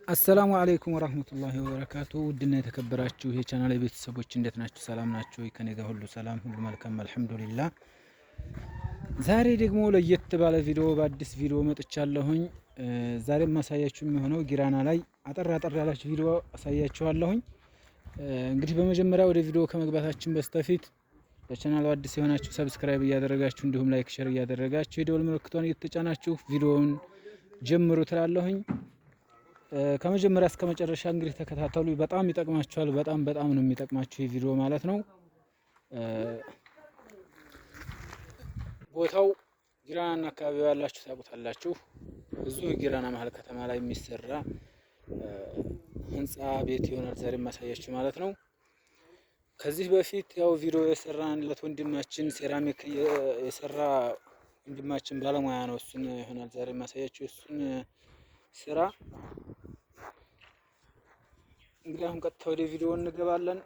አሰላሙ አለይኩም ወራህመቱላሂ ወበረካቱ። ውድና የተከበራችሁ የቻናል ቤተሰቦች እንዴት ናችሁ? ሰላም ናችሁ? ከኔ ጋር ሁሉ ሰላም፣ ሁሉ መልካም አልሐምዱሊላህ። ዛሬ ደግሞ ለየት ባለ ቪዲዮ በአዲስ ቪዲዮ መጥቻለሁኝ። ዛሬም ማሳያችሁ የሚሆነው ጊራና ላይ አጠር ያለች ቪዲዮ አሳያችኋለሁኝ። እንግዲህ በመጀመሪያ ወደ ቪዲዮ ከመግባታችን በስተፊት ለቻናሉ አዲስ የሆናችሁ ሰብስክራይብ እያደረጋችሁ እንዲሁም ላይክ ሼር እያደረጋችሁ የደወል ምልክቷን እየተጫናችሁ ቪዲዮውን ጀምሩ ትላለሁኝ። ከመጀመሪያ እስከ መጨረሻ እንግዲህ ተከታተሉ። በጣም ይጠቅማችኋል። በጣም ነው የሚጠቅማችሁ ይህ ቪዲዮ ማለት ነው። ቦታው ጊራናና አካባቢው ያላችሁ ታውቁታላችሁ። እዚሁ ጊራና መሀል ከተማ ላይ የሚሰራ ህንጻ ቤት ይሆናል ዛሬ ማሳያችሁ ማለት ነው። ከዚህ በፊት ያው ቪዲዮ የሰራንለት ወንድማችን ሴራሚክ የሰራ ወንድማችን ባለሙያ ነው። እሱን ይሆናል ዛሬ ማሳያችሁ እሱን ስራ። እንግዲህ አሁን ቀጥታ ወደ ቪዲዮ እንገባለን።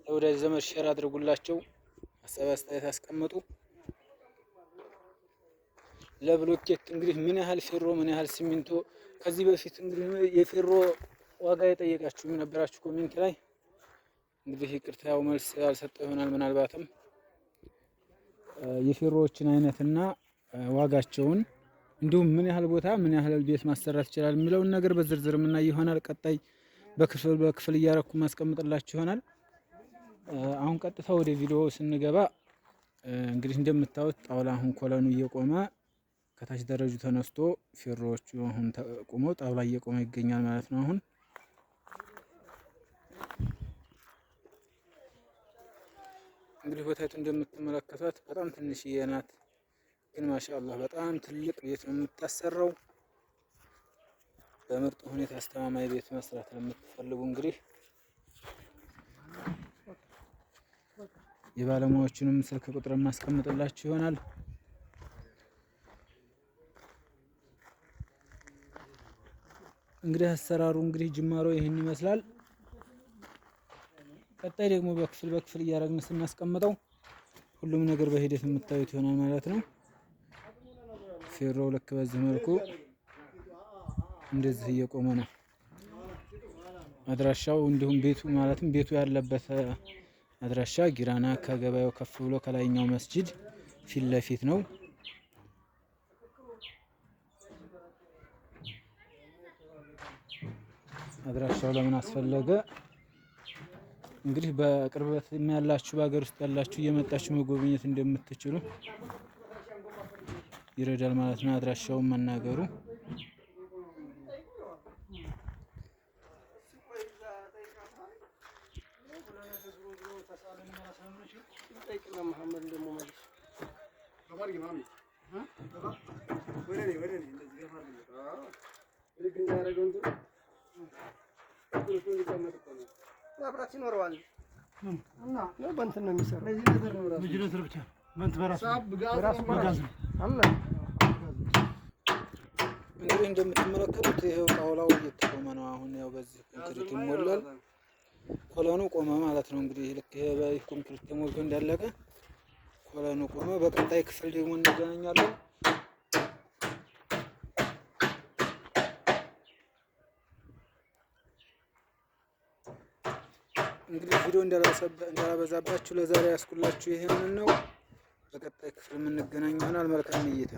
ለወዳጅ ዘመድ ሼር አድርጉላቸው፣ ሀሳብ አስተያየት አስቀምጡ። ለብሎኬት እንግዲህ ምን ያህል ፌሮ ምን ያህል ሲሚንቶ፣ ከዚህ በፊት እንግዲህ የፌሮ ዋጋ የጠየቃችሁ የነበራችሁ ኮሜንት ላይ እንግዲህ ይቅርታ ያው መልስ ያልሰጠው ይሆናል። ምናልባትም የፌሮዎችን አይነትና ዋጋቸውን እንዲሁም ምን ያህል ቦታ ምን ያህል ቤት ማሰራት ይችላል የሚለውን ነገር በዝርዝር የምናይ ይሆናል። ቀጣይ በክፍል እያረኩ ማስቀምጥላችሁ ይሆናል። አሁን ቀጥታ ወደ ቪዲዮ ስንገባ እንግዲህ እንደምታዩት ጣውላ አሁን ኮለኑ እየቆመ ከታች ደረጃው ተነስቶ ፌሮዎቹ አሁን ተቆመው ጣውላ እየቆመ ይገኛል ማለት ነው። አሁን እንግዲህ ቦታቱ እንደምትመለከቷት በጣም ትንሽዬ ናት፣ ግን ማሻአላህ በጣም ትልቅ ቤት ነው የምታሰራው። በምርጥ ሁኔታ አስተማማኝ ቤት መስራት ለምትፈልጉ እንግዲህ የባለሙያዎቹንም ስልክ ቁጥር ማስቀምጥላችሁ ይሆናል። እንግዲህ አሰራሩ እንግዲህ ጅማሮ ይህን ይመስላል። ቀጣይ ደግሞ በክፍል እያደረግን ስናስቀምጠው ሁሉም ነገር በሂደት የምታዩት ይሆናል ማለት ነው። ፌሮው ልክ በዚህ መልኩ እንደዚህ እየቆመ ነው። አድራሻው እንዲሁም ቤቱ ማለትም ቤቱ ያለበት አድራሻ ጊራና ከገበያው ከፍ ብሎ ከላይኛው መስጂድ ፊት ለፊት ነው። አድራሻው ለምን አስፈለገ? እንግዲህ በቅርበት ያላችሁ በሀገር ውስጥ ያላችሁ እየመጣችሁ መጎብኘት እንደምትችሉ ይረዳል ማለት ነው። አድራሻውን መናገሩ መብራት ይኖረዋል እና ነው በእንትን ነው የሚሰራው። መጅለትር ብቻ መንት በራሱ ጋዝ አለ። እንግዲህ እንደምትመለከቱት ይሄው ጣውላው እየተቆመ ነው። አሁን ያው በዚህ ኮንክሪት ይሞላል። ኮሎኑ ቆመ ማለት ነው። እንግዲህ ልክ ይሄ በኮንክሪት ተሞልቶ እንዳለቀ ኮሎኑ ቆመ። በቀጣይ ክፍል ደግሞ እንገናኛለን። እንግዲህ ቪዲዮ እንዳላበዛባችሁ ለዛሬ ያስኩላችሁ ይሄንን ነው። በቀጣይ ክፍል የምንገናኝ ይሆናል። መልካም እይታ